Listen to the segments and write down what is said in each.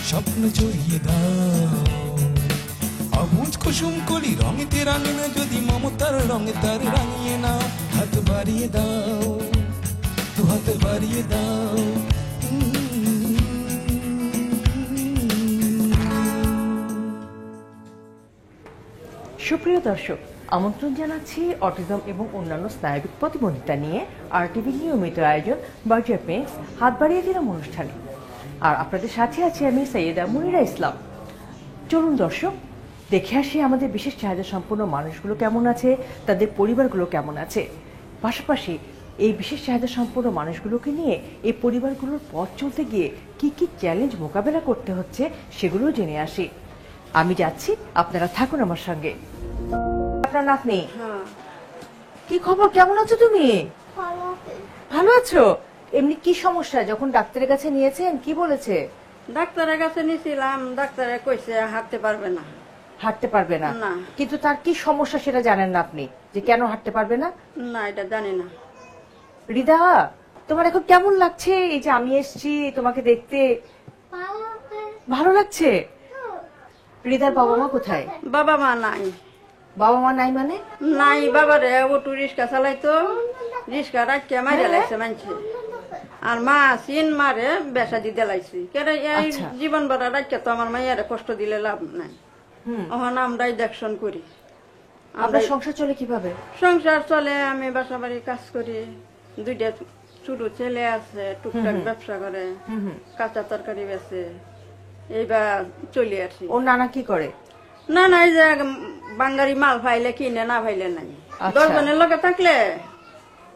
স্বপ্ন জড়িয়ে দাও। অবুজ কুসুম কলি রঙেতে রাঙে না, যদি মমতার রঙে তার রাঙিয়ে নাও। হাত বাড়িয়ে দাও, দু হাত বাড়িয়ে দাও। সুপ্রিয় দর্শক, আমন্ত্রণ জানাচ্ছি অটিজম এবং অন্যান্য স্নায়বিক প্রতিবন্ধিতা নিয়ে RTV নিয়মিত আয়োজন বার্জার পেন্স হাত বাড়িয়ে দিলাম অনুষ্ঠানে। আর আপনাদের সাথে আছি আমি সৈয়দা মুনিরা ইসলাম। চলুন দর্শক, দেখে আসি আমাদের বিশেষ চাহিদা সম্পন্ন মানুষগুলো কেমন আছে, তাদের পরিবারগুলো কেমন আছে। পাশাপাশি এই বিশেষ চাহিদা সম্পন্ন মানুষগুলোকে নিয়ে এই পরিবারগুলোর পথ চলতে গিয়ে কি কি চ্যালেঞ্জ মোকাবেলা করতে হচ্ছে সেগুলোও জেনে আসি। আমি যাচ্ছি, আপনারা থাকুন আমার সঙ্গে। আপনার নাতনি, কি খবর, কেমন আছো তুমি? ভালো আছো? এমনি কি সমস্যা, যখন ডাক্তারের কাছে নিয়েছেন কি বলেছে? ডাক্তারের কাছে নিয়েছিলাম, ডাক্তারে কইছে হাঁটতে পারবে না। হাঁটতে পারবে না? না। কিন্তু তার কি সমস্যা সেটা জানেন না আপনি, যে কেন হাঁটতে পারবে না? না, এটা জানি না। রিদা, তোমার এখন কেমন লাগছে এই যে আমি এসেছি তোমাকে দেখতে? ভালো লাগছে? রিদার বাবা মা কোথায়? বাবা মা নাই। বাবা মা নাই মানে? নাই, বাবারে অটো রিক্সা চালাইতো, রিক্সা রাখিয়া মারিয়া লাইছে মানছে। আর মা সিন মারে বেসা দিতে লাইছি। কেন এই জীবন ভরা রাখিয়া তো আমার মাইয়ারে কষ্ট দিলে লাভ নাই। ওখানে আমরাই দেখশন করি। আমরা সংসার চলে কিভাবে? সংসার চলে, আমি বাসা বাড়ি কাজ করি, দুইটা ছোট ছেলে আছে, টুকটাক ব্যবসা করে, কাঁচা তরকারি বেচে, এইবার চলে আসি। ওর নানা কি করে? না না, এই যে বাঙ্গারি মাল ফাইলে কিনে, না ফাইলে নাই। 10 জনের লগে থাকলে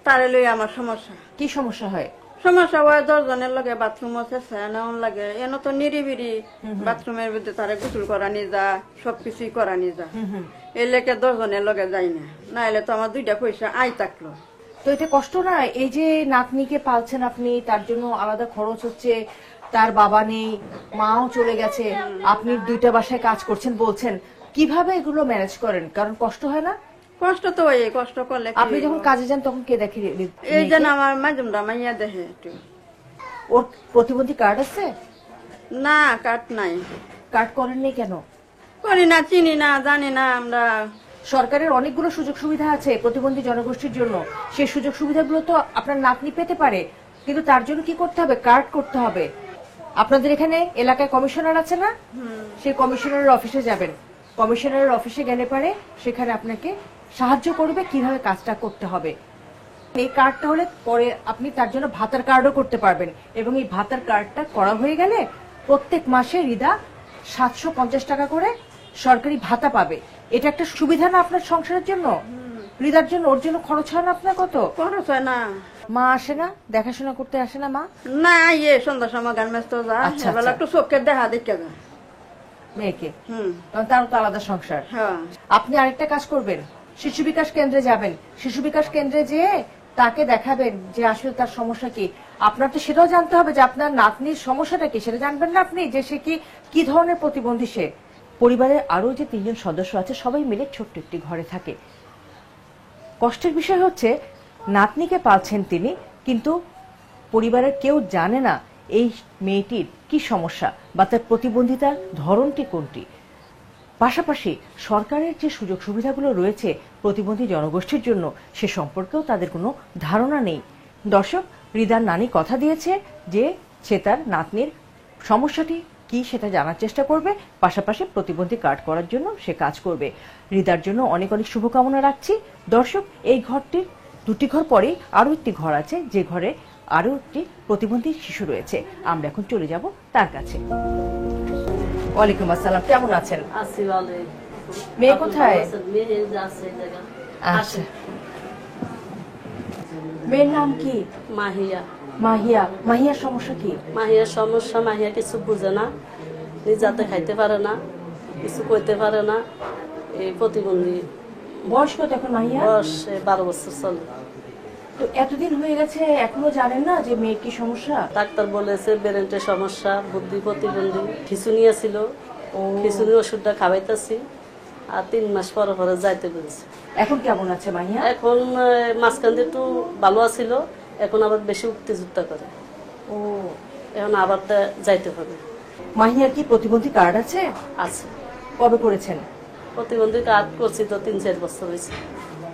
তারে লই আমার সমস্যা। কি সমস্যা হয়? সমস্যা হয় 10 জনের লগে বাথরুম আছে, এমন লাগে এন তো নিরিবিরি বাথরুমের মধ্যে তারে গোসল করা নিয়ে যা, সবকিছুই করা নিয়ে যা। এই লেগে 10 জনের লগে যাই না, না এলে তো আমার 2টা পয়সা আই থাকলো। তো এটা কষ্ট না? এই যে নাতনিকে পালছেন আপনি, তার জন্য আলাদা খরচ হচ্ছে, তার বাবা নেই, মাও চলে গেছে, আপনি 2টা বাসায় কাজ করছেন বলছেন, কিভাবে এগুলো ম্যানেজ করেন? কারণ কষ্ট হয় না? কষ্ট তো হয়, কষ্ট করলে। আপনি যখন কাজে যান তখন কে দেখে? এই যে আমার মাঝুমরা মাইয়া দেখে একটু। ওর প্রতিবন্ধী কার্ড আছে? না, কার্ড নাই। কার্ড করেননি কেন? করি না, চিনি না, জানি না আমরা। সরকারের অনেকগুলো সুযোগ সুবিধা আছে প্রতিবন্ধী জনগোষ্ঠীর জন্য, সেই সুযোগ সুবিধাগুলো তো আপনার নাতনি পেতে পারে, কিন্তু তার জন্য কি করতে হবে? কার্ড করতে হবে। আপনাদের এখানে এলাকায় কমিশনার আছে না? সেই কমিশনারের অফিসে যাবেন। কমিশনারের অফিসে গেলে পারে সেখানে আপনাকে সাহায্য করবে কিভাবে কাজটা করতে হবে। এই কার্ডটা হলে পরে আপনি তার জন্য ভাতার কার্ডও করতে পারবেন, এবং এই ভাতার কার্ডটা করা হয়ে গেলে প্রত্যেক মাসে রিদা 750 টাকা করে সরকারি ভাতা পাবে। এটা একটা সুবিধা না আপনার সংসারের জন্য? রিদার জন্য, ওর জন্য খরচ হয় না আপনার? কত খরচ হয় না? মা আসে না, দেখাশোনা করতে আসে না মা? না, ইয়ে সন্ধ্যার সময় গান ব্যস্ত যা, এবেলা একটু চোখের দেখা দেখে যা মেয়েকে, তার তো আলাদা সংসার। আপনি আরেকটা কাজ করবেন, শিশু বিকাশ কেন্দ্রে যাবেন। শিশু বিকাশ কেন্দ্রে যেয়ে তাকে দেখাবেন যে আসলে তার সমস্যা কি। আপনার তো সেটাও জানতে হবে যে আপনার নাতনির সমস্যাটা কি, সেটা জানবেন না আপনি, যে সে কি ধরনের প্রতিবন্ধী। সে পরিবারের আরো যে 3 জন সদস্য আছে, সবাই মিলে ছোট্ট একটি ঘরে থাকে। কষ্টের বিষয় হচ্ছে নাতনিকে পালছেন তিনি, কিন্তু পরিবারের কেউ জানে না এই মেয়েটির কি সমস্যা বা তার প্রতিবন্ধিতার ধরনটি কোনটি। পাশাপাশি সরকারের যে সুযোগ সুবিধাগুলো রয়েছে প্রতিবন্ধী জনগোষ্ঠীর জন্য, সে সম্পর্কেও তাদের কোনো ধারণা নেই। দর্শক, রিদার নানি কথা দিয়েছে যে সে তার নাতনির সমস্যাটি কি সেটা জানার চেষ্টা করবে, পাশাপাশি প্রতিবন্ধী কার্ড করার জন্য সে কাজ করবে। রিদার জন্য অনেক অনেক শুভকামনা রাখছি। দর্শক, এই ঘরটির 2টি ঘর পরেই আরো একটি ঘর আছে, যে ঘরে আরো একটি প্রতিবন্ধী শিশু রয়েছে। আমরা এখন চলে যাব তার কাছে। ওয়ালাইকুম আসসালাম, কেমন আছেন? আছি ভালো। মেয়ে কোথায়? আচ্ছা, মেয়ের নাম কি? মাহিয়া। মাহিয়া। মাহিয়ার সমস্যা কি? মাহিয়ার সমস্যা, মাহিয়া কিছু বুঝে না, নিজাতে খাইতে পারে না, কিছু কইতে পারে না, এই প্রতিবন্ধী। বয়স কত এখন মাহিয়া? বয়স 12 বছর চলে। তো এতদিন হয়ে গেছে এখনো জানেন না যে মেয়ের কি সমস্যা? ডাক্তার বলেছে ব্রেনের সমস্যা, বুদ্ধি প্রতিবন্ধী। খিচুনি ছিল, খিচুনি ওষুধটা খাওয়াইতেছি, আর 3 মাস পরে পরে যাইতে বলেছে। এখন কেমন আছে মাহিয়া? এখন মাঝখান দিয়ে একটু ভালো আছিল, এখন আবার বেশি উত্তেজিত করে। ও, এখন আবার যাইতে হবে। মাহিয়ার কি প্রতিবন্ধী কার্ড আছে? আছে। কবে করেছেন? প্রতিবন্ধী কার্ড করছি তো 3-4 বছর হয়েছে।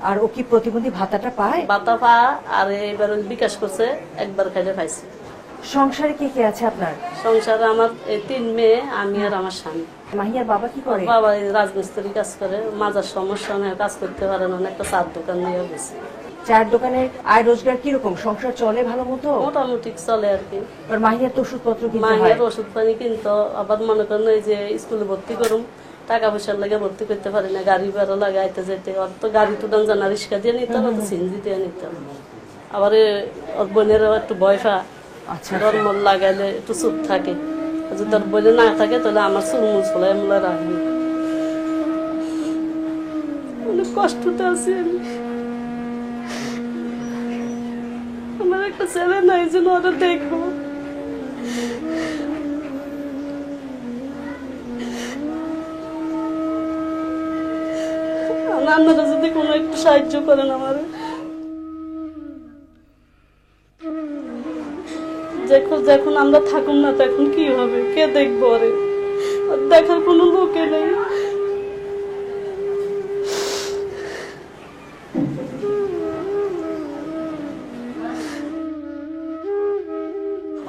আর ও কি প্রতিবন্ধী ভাতাটা পায়? ভাতা পা আর এবার বিকাশ করছে, একবার খাইলে পাইছে। সংসারে কে কে আছে আপনার? সংসারে আমার 3 মেয়ে, আমি আর আমার স্বামী। মাহিয়ার বাবা কি করে? বাবা রাজমিস্ত্রি কাজ করে, মাজার সমস্যা নেই, কাজ করতে পারে না, একটা চার দোকান নিয়ে গেছে। চার দোকানের আয় রোজগার কিরকম? সংসার চলে ভালো মতো? মোটামুটি চলে আর কি। আর মাহিয়ার তো ওষুধপত্র কিনতে হয়? মাহিয়ার ওষুধ পানি কিন্তু আবার মনে করেন এই যে স্কুলে ভর্তি করুম, টাকা পয়সার লাগে ভর্তি করতে পারি না, গাড়ি ভাড়া লাগে আইতে যেতে, ওর তো গাড়ি তুটান জানা, রিক্সা দিয়ে নিতে হবে, সিএনজি দিয়ে নিতে হবে। আবার ওর বোনেরও একটু বয়সা, আচ্ছা ধর্ম লাগাইলে একটু চুপ থাকে, যদি তোর বোনে না থাকে তাহলে আমার চুলমুল চলে এমলা রাখবি। অনেক কষ্টতে আছি আমি। আমার একটা ছেলে নাই যেন ওরা দেখবো। আপনারা যদি কোনো একটু সাহায্য করেন আমার, যখন আমরা থাকুন না তখন কি হবে, কে দেখবো? ওরে দেখার কোনো লোকে নেই।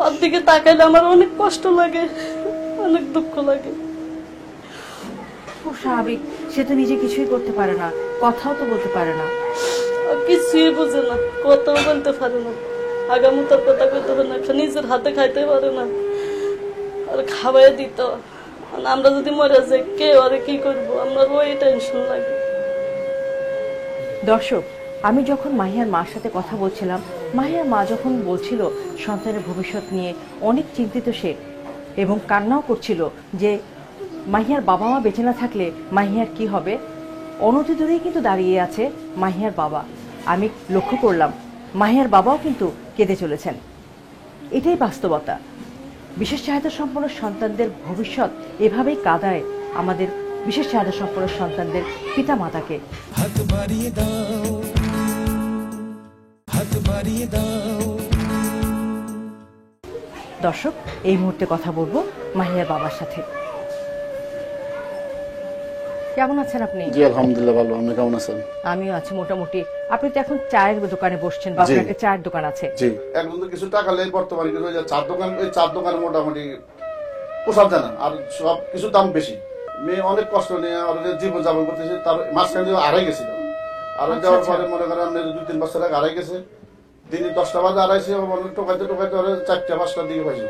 ওর দিকে তাকাইলে আমার অনেক কষ্ট লাগে, অনেক দুঃখ লাগে। খুব স্বাভাবিক, সে তো নিজে কিছুই করতে পারে না, কথাও তো বলতে পারে না। কিছুই বুঝে না, কথাও বলতে পারে না, আগামী তোর কথা কইতে পারে না, নিজের হাতে খাইতে পারে না, আর খাওয়াই দিত। আমরা যদি মরে যাই কে ওরে কি করবো, আমার ওই টেনশন লাগে। দর্শক, আমি যখন মাহিয়ার মার সাথে কথা বলছিলাম, মাহিয়ার মা যখন বলছিল সন্তানের ভবিষ্যৎ নিয়ে অনেক চিন্তিত সে, এবং কান্নাও করছিল যে মাহিয়ার বাবা মা বেঁচে না থাকলে মাহিয়ার কি হবে। অনতি দূরেই কিন্তু দাঁড়িয়ে আছে মাহিয়ার বাবা। আমি লক্ষ্য করলাম মাহিয়ার বাবাও কিন্তু কেঁদে চলেছেন। এটাই বাস্তবতা। বিশেষ চাহিদা সম্পন্ন সন্তানদের ভবিষ্যৎ এভাবেই কাঁদায় আমাদের বিশেষ চাহিদা সম্পন্ন সন্তানদের পিতা মাতাকে। হাত বাড়িয়ে দাও, হাত বাড়িয়ে দাও। দর্শক, এই মুহূর্তে কথা বলবো মাহিয়ার বাবার সাথে। কেমন আছেন আপনি? জি আলহামদুলিল্লাহ ভালো, আপনি কেমন আছেন? আমিও আছি মোটামুটি। আপনি তো এখন চায়ের দোকানে বসছেন, বা আপনার একটা চায়ের দোকান আছে? জি, একজন তো কিছু টাকা লেগে বর্তমানে কিন্তু চার দোকান, ওই চার দোকানে মোটামুটি পোষার যায় না, আর সব কিছু দাম বেশি। মেয়ে অনেক কষ্ট নিয়ে জীবন যাপন করতেছে, তার মাঝখানে আড়াই গেছিল, আড়াই যাওয়ার পরে মনে করেন আপনি 2-3 বছর আগে আড়াই গেছে, দিনে 10টা বাজে আড়াইছে, টোকাইতে টোকাইতে ওরে 4টা-5টার দিকে পাইছে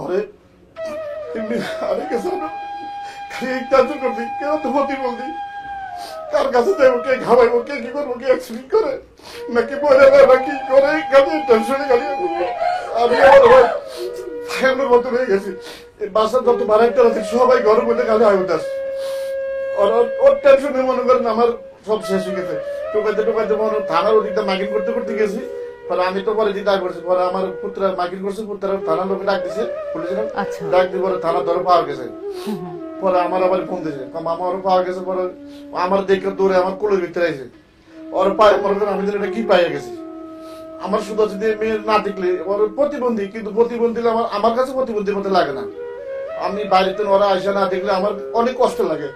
ওরে আড়াই গেছে। কার কাছে যাবো, কে খাওয়াইবো, কে কি করবো, কে অ্যাক্সিডেন্ট করে নাকি পরে নাকি করে টেনশনে গাড়ি আমি আমার মতো হয়ে গেছি। বাসার যত বাড়াইতে আছে সবাই ঘরের মধ্যে খালি আয় উঠাস, ওর টেনশনে মনে করেন আমার সব শেষ হয়ে গেছে। টোকাইতে টোকাইতে মনে থানার ওদিকটা মাইকিং করতে করতে গেছি, পরে আমি তো পরে দিতে করছি, পরে আমার পুত্রা মাইকিং করছে, পুত্রার থানার লোকে ডাক দিছে, পুলিশের ডাক দিয়ে পরে থানা ধরে পাওয়া গেছে। পরে আমার আবার ফোন দিয়েছে, আমারও পাওয়া গেছে, পরে আমার দেখে দৌড়ে আমার কোলের ভিতরে আছে, ওর পায়ে মনে করেন আমি এটা কি পাইয়া গেছি। আমার শুধু যদি মেয়ে না দেখলে ওর প্রতিবন্ধী, কিন্তু প্রতিবন্ধী আমার কাছে প্রতিবন্ধীর মতো লাগে না। আমি বাইরেতে ওরা আইসা না দেখলে আমার অনেক কষ্ট লাগে।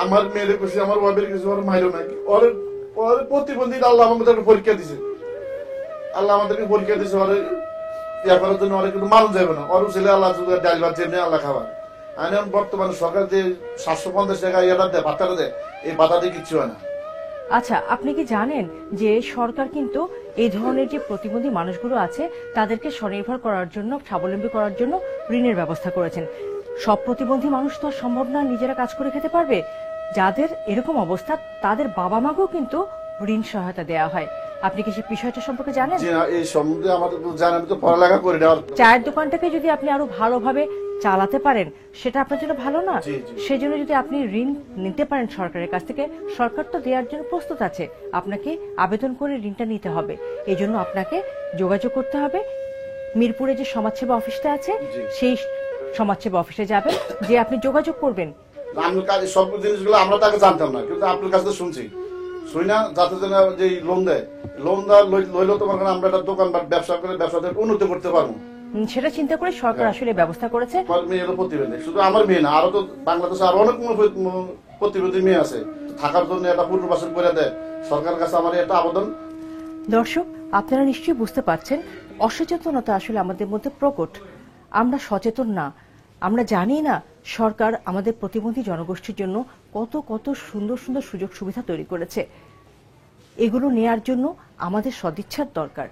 আমার মেয়ের খুশি, আমার ওয়াইফের কিছু, ওর মাইরও নাকি ওর প্রতিবন্ধী। আল্লাহ আমাদের পরীক্ষা দিছে, আল্লাহ আমাদেরকে পরীক্ষা দিছে, ওর ইয়া করার জন্য ওরা কিন্তু মানুষ যাবে না, ওর ছেলে আল্লাহ ডাল ভাত যেমনি আল্লাহ খাবার। বর্তমানে সরকার যে 750 টাকা ইয়েটা দেয়, বাচ্চাটা দেয়, এই বাধা দিয়ে কিচ্ছু হয় না। আচ্ছা, আপনি কি জানেন যে সরকার কিন্তু এই ধরনের যে প্রতিবন্ধী মানুষগুলো আছে তাদেরকে স্বনির্ভর করার জন্য, স্বাবলম্বী করার জন্য ঋণের ব্যবস্থা করেছেন। সব প্রতিবন্ধী মানুষ তো সম্ভব না নিজেরা কাজ করে খেতে পারবে। যাদের এরকম অবস্থা তাদের বাবা মাকেও কিন্তু ঋণ সহায়তা দেওয়া হয়। আপনি কি সেই বিষয়টা সম্পর্কে জানেন? এই সম্বন্ধে আমার জানা, আমি তো পড়ালেখা করি না। চায়ের দোকানটাকে যদি আপনি আরো ভালোভাবে চালাতে পারেন সেটা আপনার জন্য ভালো না? সেজন্য যদি আপনি ঋণ নিতে পারেন সরকারের কাছ থেকে, সরকার তো দেওয়ার জন্য প্রস্তুত আছে, আপনাকে আবেদন করে ঋণটা নিতে হবে। এই জন্য আপনাকে যোগাযোগ করতে হবে। মিরপুরে যে সমাজসেবা অফিসটা আছে সেই সমাজসেবা অফিসে যাবেন, যে আপনি যোগাযোগ করবেন। সব জিনিসগুলো আমরা তাকে জানতাম না, কিন্তু আপনার কাছে শুনছি, শুই না যাতে যে লোন দেয়, লোন লইলেও তোমার আমরা একটা দোকান বা ব্যবসা করে ব্যবসাতে উন্নতি করতে পারবো। সেটা চিন্তা করে সরকার আসলে ব্যবস্থা করেছে। আমার মেয়ে হলো প্রতিবন্ধী, শুধু আমার মেয়ে না, আরো তো বাংলাদেশে আরো অনেক প্রতিবন্ধী মেয়ে আছে, থাকার জন্য একটা পুনর্বাসন করে দেয় সরকারের কাছে আমার একটা আবেদন। দর্শক, আপনারা নিশ্চয়ই বুঝতে পারছেন অসচেতনতা আসলে আমাদের মধ্যে প্রকট। আমরা সচেতন না, আমরা জানি না সরকার আমাদের প্রতিবন্ধী জনগোষ্ঠীর জন্য কত কত সুন্দর সুন্দর সুযোগ সুবিধা তৈরি করেছে। এগুলো নেয়ার জন্য আমাদের সদিচ্ছার দরকার।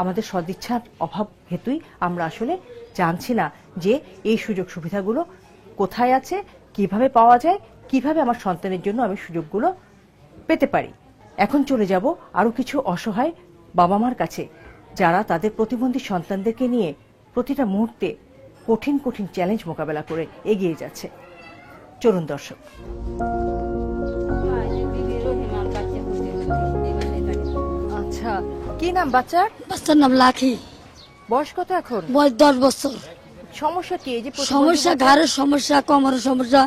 আমাদের সদিচ্ছার অভাব হেতুই আমরা আসলে জানছি না যে এই সুযোগ সুবিধাগুলো কোথায় আছে, কিভাবে পাওয়া যায়, কিভাবে আমার সন্তানের জন্য আমি সুযোগগুলো পেতে পারি। এখন চলে যাব আরো কিছু অসহায় বাবা মার কাছে, যারা তাদের প্রতিবন্ধী সন্তানদেরকে নিয়ে প্রতিটা মুহূর্তে কঠিন কঠিন চ্যালেঞ্জ মোকাবেলা করে এগিয়ে যাচ্ছে। চলুন দর্শক। আচ্ছা, কি নাম বাচ্চার? বাচ্চার নাম লাখি। বয়স কত এখন? বয়স 10 বছর। সমস্যা কি? এই যে সমস্যা ঘাড়ের সমস্যা, কোমরের সমস্যা,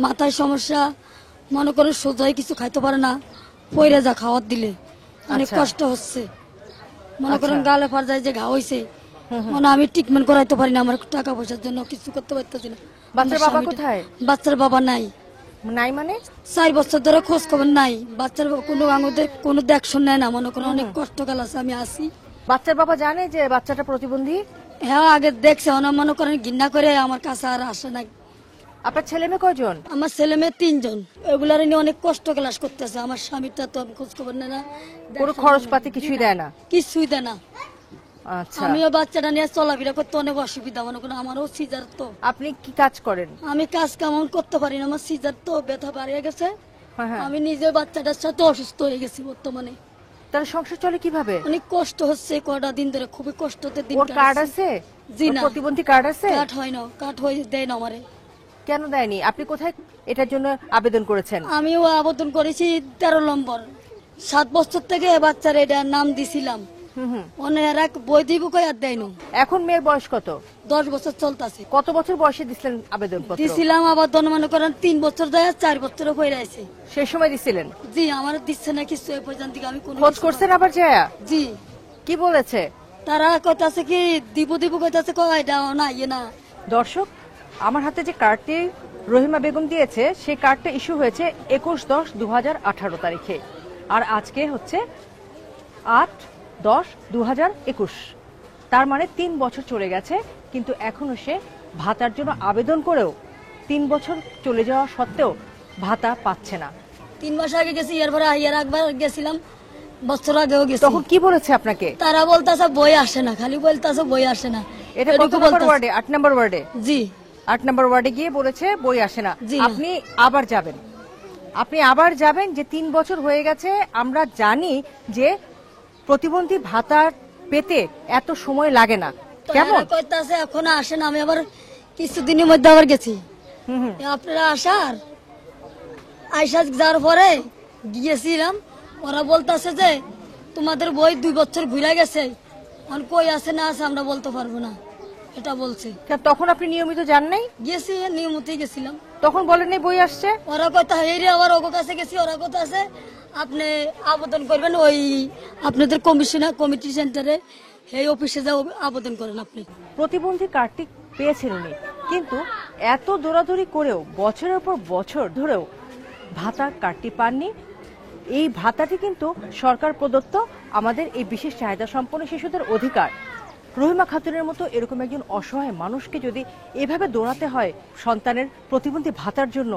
মাথায় সমস্যা, মনে করে সোজাই কিছু খাইতে পারে না, পয়রা যা খাওয়ার দিলে অনেক কষ্ট হচ্ছে। মনে করেন গালে ফার যে ঘা হয়েছে, মানে আমি ট্রিটমেন্ট করাইতে পারি না, আমার টাকা পয়সার জন্য কিছু করতে পারতেছি না। বাচ্চার বাবা কোথায়? বাচ্চার বাবা নাই। নাই মানে? 4 বছর ধরে খোঁজ খবর নাই। বাচ্চার কোনো আমাদের কোনো দেখশন নেয় না, মনে করেন অনেক কষ্টকাল আছে। আমি আসি, বাচ্চার বাবা জানে যে বাচ্চাটা প্রতিবন্ধী? হ্যাঁ, আগে দেখছে, মনে করেন ঘৃণা করে আমার কাছে আর আসে না। আপনার ছেলে মেয়ে কয়জন? আমার ছেলে মেয়ে 3 জন। এগুলার নিয়ে অনেক কষ্ট ক্লাস করতেছে। আমার স্বামীটা তো আমি খোঁজ খবর নেয় না, কোনো খরচপাতি কিছুই দেয় না? কিছুই দেয় না। আচ্ছা, আমিও বাচ্চাটা নিয়ে চলাফেরা করতে অনেক অসুবিধা, মনে করেন আমারও সিজার। তো আপনি কি কাজ করেন? আমি কাজ কেমন করতে পারি না, আমার সিজার তো ব্যথা বাড়িয়ে গেছে। হ্যাঁ। আমি নিজে বাচ্চাটার সাথে অসুস্থ হয়ে গেছি বর্তমানে। তাহলে সংসার চলে কিভাবে? অনেক কষ্ট হচ্ছে, কটা দিন ধরে খুবই কষ্টতে দিন ওর কার্ড আছে? জি ওর না, প্রতিবন্ধী কার্ড আছে? কাট হয় না, কাট হয়ে দেয় না আমারে। কেন দেয়নি? আপনি কোথায় এটার জন্য আবেদন করেছেন? আমিও আবেদন করেছি 13 নম্বর। 7 বছর থেকে বাচ্চার এটা নাম দিছিলাম, অনেক বই দিব কই আর দেয় না। এখন মেয়ের বয়স কত? 10 বছর চলতেছে। কত বছর বয়সে দিছিলেন আবেদন পত্র? দিছিলাম আবেদন, মনে করেন 3 বছর দেয়, 4 বছর হয়ে আছে। সেই সময় দিছিলেন? জি, আমার দিচ্ছে না কিছু এ পর্যন্ত। আমি কোন খোঁজ করছেন আবার যায়? জি। কি বলেছে তারা? কইতাছে কি দিব কইতাছে, কয় দাও না ইয়ে না। দর্শক, আমার হাতে যে কার্ডটি রহিমা বেগম দিয়েছে, সেই কার্ডটা ইস্যু হয়েছে 21/10/2018 তারিখে, আর আজকে হচ্ছে 8/10/2021। তার মানে 3 বছর চলে গেছে, কিন্তু এখনো সে ভাতার জন্য আবেদন করেও 3 বছর চলে যাওয়া সত্ত্বেও ভাতা পাচ্ছে না। 3 মাস আগে গেছি, এরপরে একবার গেছিলাম, বছর আগেও গেছি। তখন কি বলেছে আপনাকে? তারা বলতাছে বই আসে না, খালি বলতাছে বই আসে না। এটা কত নম্বর ওয়ার্ডে? 8 নম্বর ওয়ার্ডে? জি, 8 নম্বর ওয়ার্ডে গিয়ে বলেছে বই আসে না। আপনি আবার যাবেন যে 3 বছর হয়ে গেছে। আমরা জানি যে প্রতিবন্ধী ভাতা পেতে এত সময় লাগে না। কেমন কইতাছে এখন আসে না। আমি আবার কিছুদিনের মধ্যে আবার গেছি। আপনারা আইসা যাওয়ার পরে গিয়েছিলাম, ওরা বলতেছে যে তোমাদের বই 2 বছর ঘুরে গেছে, কই আছে না আছে আমরা বলতে পারবো না, এটা বলছে। তখন আপনি নিয়মিত যান নাই? গেছি, নিয়মিতই গেছিলাম। তখন বলেননি বই আসছে? ওরা কথা হেরে আবার ওর কাছে গেছি, ওরা কথা আছে আপনি আবেদন করবেন ওই আপনাদের কমিটি সেন্টারে, এই অফিসে যাও আবেদন করেন। আপনি প্রতিবন্ধী কার্ডটি পেয়েছেন উনি, কিন্তু এত দৌড়াদৌড়ি করেও বছরের পর বছর ধরেও ভাতা কার্ডটি পাননি। এই ভাতাটি কিন্তু সরকার প্রদত্ত আমাদের এই বিশেষ চাহিদা সম্পন্ন শিশুদের অধিকার। রহিমা খাতুনের মতো এরকম একজন অসহায় মানুষকে যদি এভাবে দৌড়াতে হয় সন্তানের প্রতিবন্ধী ভাতার জন্য,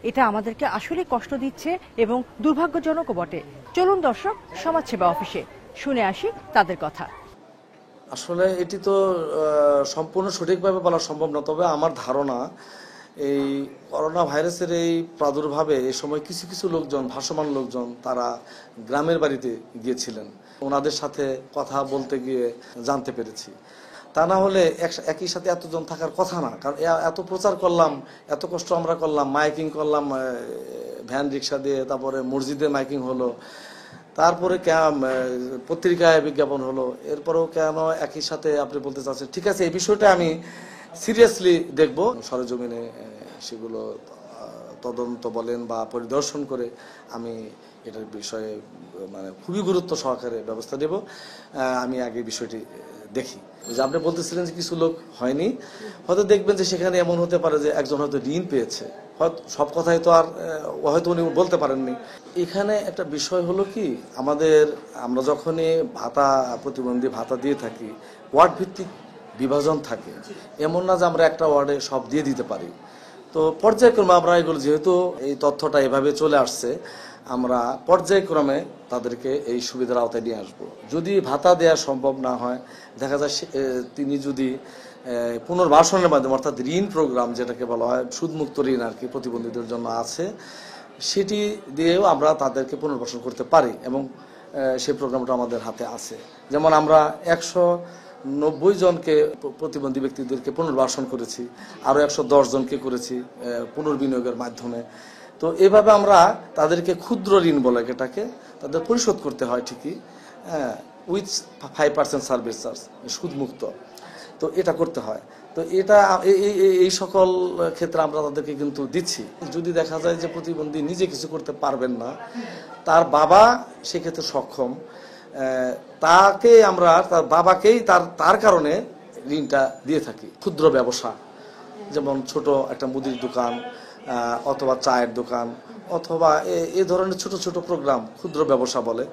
এটা আমাদেরকে আসলে কষ্ট দিচ্ছে এবং দুর্ভাগ্যজনকও বটে। চলুন দর্শক, সমাজসেবা অফিসে শুনে আসি তাদের কথা। আসলে এটি তো সম্পূর্ণ সঠিকভাবে বলা সম্ভব না, তবে আমার ধারণা এই করোনা ভাইরাসের এই প্রাদুর্ভাবে এই সময় কিছু কিছু লোকজন, ভাসমান লোকজন, তারা গ্রামের বাড়িতে গিয়েছিলেন। ওনাদের সাথে কথা বলতে গিয়ে জানতে পেরেছি। তা না হলে একই সাথে এতজন থাকার কথা না, কারণ এত প্রচার করলাম, এত কষ্ট আমরা করলাম, মাইকিং করলাম ভ্যান রিক্সা দিয়ে, তারপরে মসজিদে মাইকিং হলো, তারপরে পত্রিকায় বিজ্ঞাপন হলো, এরপরেও কেন একই সাথে আপনি বলতে চাচ্ছেন? ঠিক আছে, এই বিষয়টা আমি সিরিয়াসলি দেখব, সরেজমিনে সেগুলো তদন্ত বলেন বা পরিদর্শন করে আমি এটার বিষয়ে মানে খুবই গুরুত্ব সহকারে ব্যবস্থা দেব। আমি আগে বিষয়টি দেখি। যে আপনি বলতেছিলেন যে কিছু লোক হয়নি, হয়তো দেখবেন যে সেখানে এমন হতে পারে যে একজন হয়তো ঋণ পেয়েছে, হয়তো সব কথাই তো আর হয়তো উনি বলতে পারেননি। এখানে একটা বিষয় হলো কি, আমরা যখনই ভাতা, প্রতিবন্ধী ভাতা দিয়ে থাকি, ওয়ার্ড ভিত্তিক বিভাজন থাকে, এমন না যে আমরা একটা ওয়ার্ডে সব দিয়ে দিতে পারি। তো পর্যায়ক্রমে আমরা এগুলো, যেহেতু এই তথ্যটা এভাবে চলে আসছে, আমরা পর্যায়ক্রমে তাদেরকে এই সুবিধার আওতায় নিয়ে আসবো। যদি ভাতা দেওয়া সম্ভব না হয়, দেখা যায় তিনি যদি পুনর্বাসনের মাধ্যমে, অর্থাৎ ঋণ প্রোগ্রাম যেটাকে বলা হয়, সুদমুক্ত ঋণ আর কি প্রতিবন্ধীদের জন্য আছে, সেটি দিয়েও আমরা তাদেরকে পুনর্বাসন করতে পারি এবং সেই প্রোগ্রামটা আমাদের হাতে আছে। যেমন আমরা 190 জনকে প্রতিবন্ধী ব্যক্তিদেরকে পুনর্বাসন করেছি, আরো 110 জনকে করেছি পুনর্বিনিয়োগের মাধ্যমে। তো এভাবে আমরা তাদেরকে ক্ষুদ্র ঋণ বলে এটাকে, তাদের পরিশোধ করতে হয় ঠিকই, উইথ 5% সার্ভিস চার্জ, সুদমুক্ত। তো এটা করতে হয়। তো এটা এই সকল ক্ষেত্রে আমরা তাদেরকে কিন্তু দিচ্ছি। যদি দেখা যায় যে প্রতিবন্ধী নিজে কিছু করতে পারবেন না, তার বাবা সেক্ষেত্রে সক্ষম, তাকে আমরা তার বাবাকেই তার কারণে ঋণটা দিয়ে থাকি। ক্ষুদ্র ব্যবসা, যেমন ছোট একটা মুদির দোকান অথবা চায়ের দোকান অথবা এ ধরনের ছোট ছোট প্রোগ্রাম ক্ষুদ্র ব্যবসা বলে,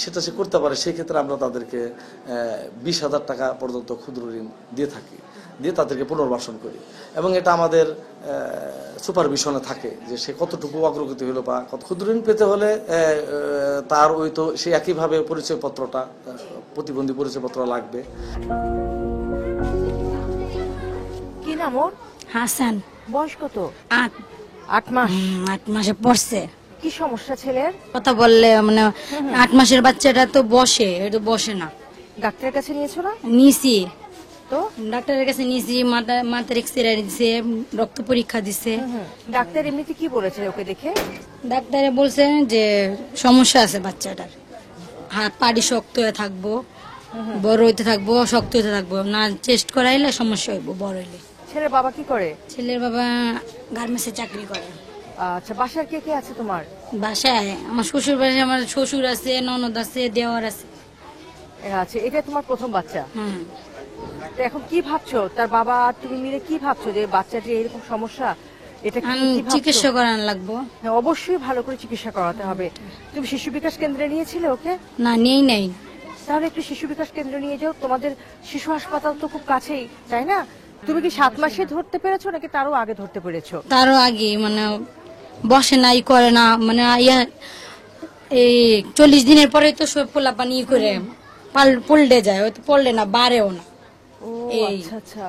সেটা সে করতে পারে। সেই ক্ষেত্রে আমরা তাদেরকে 20,000 টাকা পর্যন্ত ক্ষুদ্র ঋণ দিয়ে থাকি, দিয়ে তাদেরকে পুনর্বাসন করি। এবং এটা আমাদের সুপারভিশনে থাকে যে সে কতটুকু অগ্রগতি হলো, বা কত। ক্ষুদ্র ঋণ পেতে হলে তার ওই তো সে একইভাবে পরিচয়পত্রটা, প্রতিবন্ধী পরিচয়পত্র লাগবে। কি নাম ওর? হাসান। বয়স কত? 8 মাস। 8 মাসে পড়ছে। কি সমস্যা ছেলের? কথা বললে মানে 8 মাসের বাচ্চাটা তো এটা বসে না। ডাক্তারের কাছে নিয়েছো না? নিছি তো ডাক্তারের কাছে নিছি, মাথার এক্সরে দিছে, রক্ত পরীক্ষা দিছে। ডাক্তার এমনিতে কি বলেছে ওকে দেখে? ডাক্তারে বলছে যে সমস্যা আছে বাচ্চাটার, হাত পাড়ি শক্ত হয়ে থাকবো, বড় হইতে থাকবো, শক্ত হইতে থাকবো না, চেস্ট করাইলে সমস্যা হইব বড় হইলে। ছেলের বাবা কি করে? ছেলের বাবা গার্মেন্টসে চাকরি করে। আচ্ছা, বাসার কে কে আছে তোমার? বাসায় আমার শ্বশুর বাসায় আমার শ্বশুর আছে, ননদ আছে, দেওয়ার আছে। আচ্ছা, এটা তোমার প্রথম বাচ্চা? তো এখন কি ভাবছো, তার বাবা আর তুমি মিলে কি ভাবছো যে বাচ্চাটির এরকম সমস্যা, এটা কি ভাবছো? চিকিৎসা করানো লাগবো। হ্যাঁ, অবশ্যই ভালো করে চিকিৎসা করাতে হবে। তুমি শিশু বিকাশ কেন্দ্রে নিয়েছিলে ওকে? না, নেই। তাহলে একটু শিশু বিকাশ কেন্দ্রে নিয়ে যাও, তোমাদের শিশু হাসপাতাল তো খুব কাছেই, তাই না? তুমি কি 7 মাসে ধরতে পেরেছো নাকি তারও আগে ধরতে পেরেছো? তারও আগে, মানে বসে নাই, করে না, মানে এই 40 দিনের পরে তো সব পোলা পানি করে পল্টে যায়, ওই তো পড়লে না, বাড়েও না। ও আচ্ছা আচ্ছা।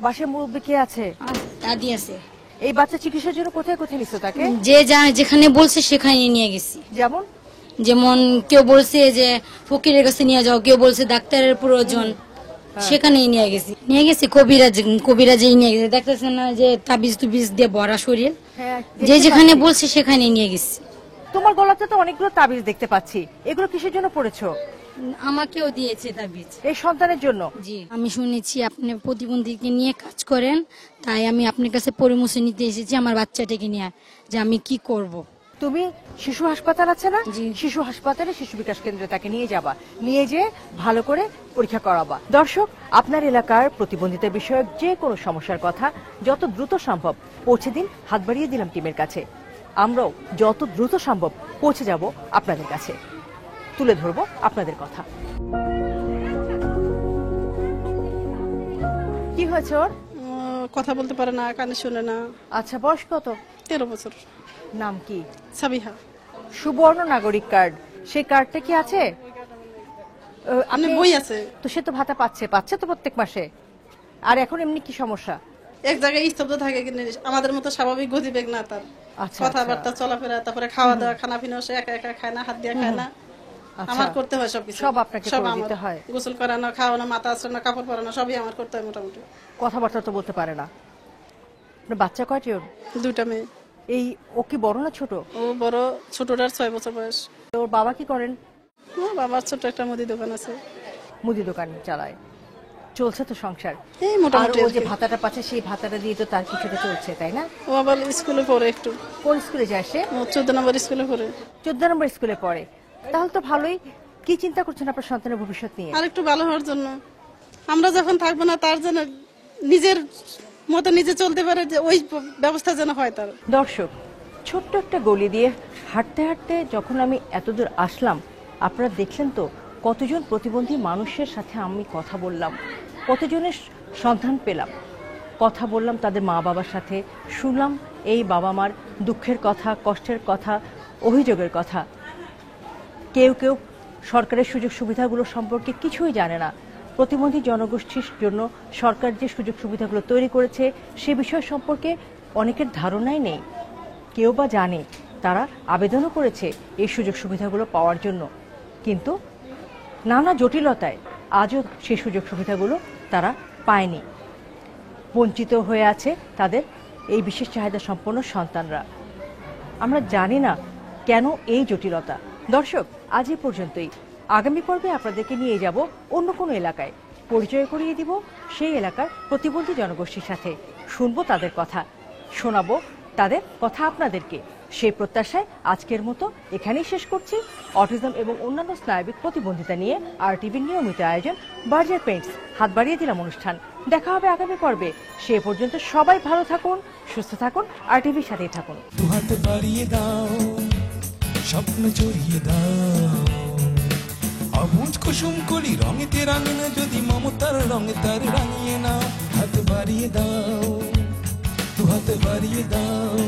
বাসায় মুরব্বী কে আছে? দাদি আছে। এই বাচ্চা চিকিৎসার জন্য কোথায় কোথায় নিছো তাকে? যেখানে বলছে সেখানে নিয়ে গেছি। যেমন কেউ বলছে যে ফকিরের কাছে নিয়ে যাও, কেউ বলছে ডাক্তারের প্রয়োজন, সেখানেই নিয়ে গেছি। কবিরাজেই নিয়ে গেছে। দেখতেছেন না যে তাবিজ তুবিজ দিয়ে ভরা শরীর, যেখানে বলছে সেখানে নিয়ে গেছি। তোমার গলাতে তো অনেকগুলো তাবিজ দেখতে পাচ্ছি, এগুলো কিসের জন্য পড়েছো? আমাকেও দিয়েছে তাবিজ, এই সন্তানের জন্য। জি, আমি শুনেছি আপনি প্রতিবন্ধীকে নিয়ে কাজ করেন, তাই আমি আপনার কাছে পরামর্শ নিতে এসেছি আমার বাচ্চাটাকে নিয়ে, যে আমি কি করব। তুমি শিশু হাসপাতাল আছে না, শিশু হাসপাতালে শিশু বিকাশ কেন্দ্রে তাকে নিয়ে যাবা, নিয়ে যেয়ে ভালো করে পরীক্ষা করাবা। দর্শক, আপনার এলাকার প্রতিবন্ধিতা বিষয়ক যে কোনো সমস্যার কথা যত দ্রুত সম্ভব পৌঁছে দিন। হাত বাড়িয়ে দিলাম টিমের কাছে, আমরাও যত দ্রুত সম্ভব পৌঁছে যাব আপনাদের কাছে, তুলে ধরবো আপনাদের কথা। কি হয়েছে ওর? কথা বলতে পারে না, কানে শুনে না। আচ্ছা, বয়স কত? 13 বছর। নাম কি? সাবিহা। সুবর্ণ নাগরিক কার্ড, সেই কার্ডটা কি আছে? আপনি বই আছে তো, সে তো ভাতা পাচ্ছে তো প্রত্যেক মাসে। আর এখন এমনি কি সমস্যা? এক জায়গায় স্তব্ধ থাকে, কিন্তু আমাদের মতো স্বাভাবিক গতিবেগ না তার। আচ্ছা, কথাবার্তা, চলাফেরা, তারপরে খাওয়া দাওয়া, খানা পিনা সে একা একা খায় না, হাত দিয়ে খায় না। আমার করতে হয় সবকিছু, সব আপনাকে করে দিতে হয়। গোসল করানো, খাওয়ানো, মাথা আঁচড়ানো, কাপড় পরানো, সবই আমার করতে হয় মোটামুটি। কথাবার্তা তো বলতে পারে না। বাচ্চা কয়টি ওর? 2টা মেয়ে। এই ও কি বড় না ছোট? ও বড়, ছোটটার 6 বছর বয়স। ওর বাবা কি করেন? বাবার ছোট একটা মুদি দোকান আছে, মুদি দোকান চালায়। চলছে তো সংসার এই মোটামুটি। ও যে ভাতাটা পাচ্ছে সেই ভাতাটা দিয়ে তো তার কিছুটা চলছে, তাই না? ও আবার স্কুলে পড়ে একটু। কোন স্কুলে যায় সে? 14 নম্বর স্কুলে পড়ে। 14 নম্বর স্কুলে পড়ে, তাহলে তো ভালোই। কি চিন্তা করছেন আপনার সন্তানের ভবিষ্যৎ নিয়ে? আর একটু ভালো হওয়ার জন্য। আমরা যখন থাকবো না তার যেন নিজের মতো নিজে চলতে পারে, যে ওই ব্যবস্থা যেন হয় তার। দর্শক, ছোট্ট একটা গলি দিয়ে হাঁটতে হাঁটতে যখন আমি এতদূর আসলাম, আপনারা দেখলেন তো কতজন প্রতিবন্ধী মানুষের সাথে আমি কথা বললাম, কতজনের সন্ধান পেলাম, কথা বললাম তাদের মা বাবার সাথে, শুনলাম এই বাবা মার দুঃখের কথা, কষ্টের কথা, অভিযোগের কথা। কেউ কেউ সরকারের সুযোগ সুবিধাগুলো সম্পর্কে কিছুই জানে না। প্রতিবন্ধী জনগোষ্ঠীর জন্য সরকার যে সুযোগ সুবিধাগুলো তৈরি করেছে সে বিষয় সম্পর্কে অনেকের ধারণাই নেই। কেউ বা জানে, তারা আবেদনও করেছে এই সুযোগ সুবিধাগুলো পাওয়ার জন্য, কিন্তু নানা জটিলতায় আজও সেই সুযোগ সুবিধাগুলো তারা পায়নি। বঞ্চিত হয়ে আছে তাদের এই বিশেষ চাহিদা সম্পন্ন সন্তানরা। আমরা জানি না কেন এই জটিলতা। দর্শক, আজ এই পর্যন্তই। আগামী পর্বে আপনাদেরকে নিয়ে যাব অন্য কোনো এলাকায়, পরিচয় করিয়ে দিব সেই এলাকার প্রতিবন্ধী জনগোষ্ঠীর সাথে, শুনবো তাদের কথা, শোনাবো তাদের কথা আপনাদেরকে। সেই প্রত্যাশায় আজকের মতো এখানেই শেষ করছি। অটিজম এবং অন্যান্য স্নায়বিক প্রতিবন্ধিতা নিয়ে RTVর নিয়মিত আয়োজন বার্জার পেইন্টস হাত বাড়িয়ে দিলাম অনুষ্ঠান। দেখা হবে আগামী পর্বে। সে পর্যন্ত সবাই ভালো থাকুন, সুস্থ থাকুন, RTVর সাথেই থাকুন। দু হাত বাড়িয়ে দাও, স্বপ্ন জড়িয়ে দাও, অবুঝ কুসুম কলি রঙেতে রাঙিয়ে যদি মমতার রঙে তার রাঙিয়ে নাও। হাত বাড়িয়ে দাও, দু হাত বাড়িয়ে দাও।